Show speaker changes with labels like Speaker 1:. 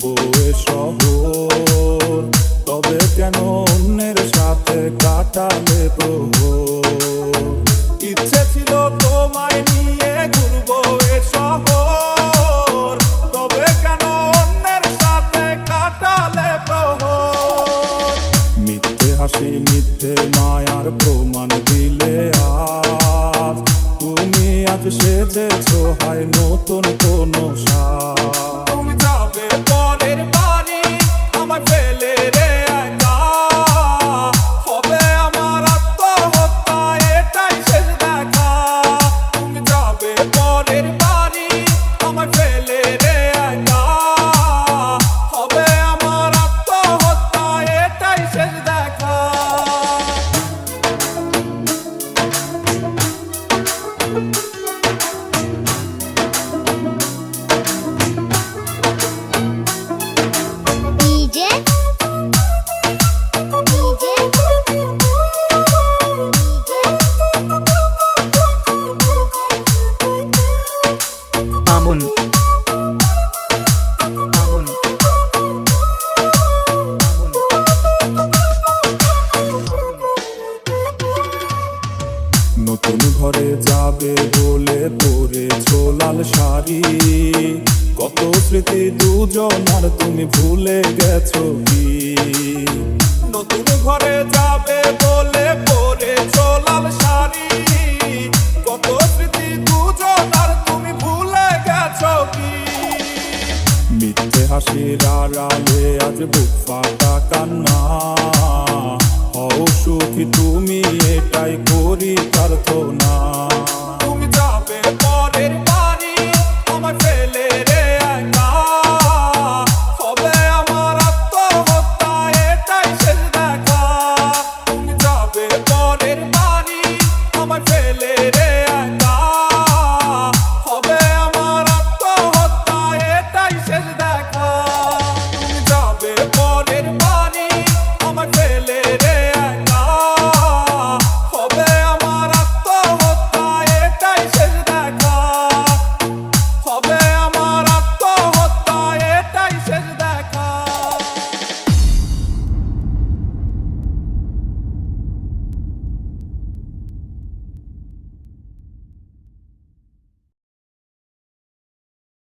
Speaker 1: ঘুরবো এ শহর, তবে কেন অন্যের সাথে কাটালে প্রহর। ইচ্ছে ছিল তোমায় নিয়ে ঘুরবো এ শহর, তবে কেন অন্যের সাথে কাটালে প্রহর। মিথ্যে হাসি মিথ্যে মায়ার প্রমাণ দিলে আজ, তুমি আজ সেজেছো হায় নতুন কোনো সাজ। তুমি যাবে পরের বাড়ি আমায় ফেলে রে একা, হবে আমার আত্মহত্যা এটাই শেষ দেখা। তুমি যাবে পরের বাড়ি আমায় ফেলে রে একা, হবে আমার আত্মহত্যা এটাই শেষ দেখা।
Speaker 2: আমন আমন
Speaker 1: নতুন ঘরে যাবে বলে পরেছো লাল শাড়ি, কত স্মৃতি দুজনার তুমি ভুলে গেছো কি। নতুন ঘরে যাবে বলে পরেছো লাল শাড়ি, কত স্মৃতি দুজনার তুমি ভুলে গেছো কি। মিথ্যে হাসির আড়ালে আজ বুক ফাটা কান্না, হও সুখী তুমি এটাই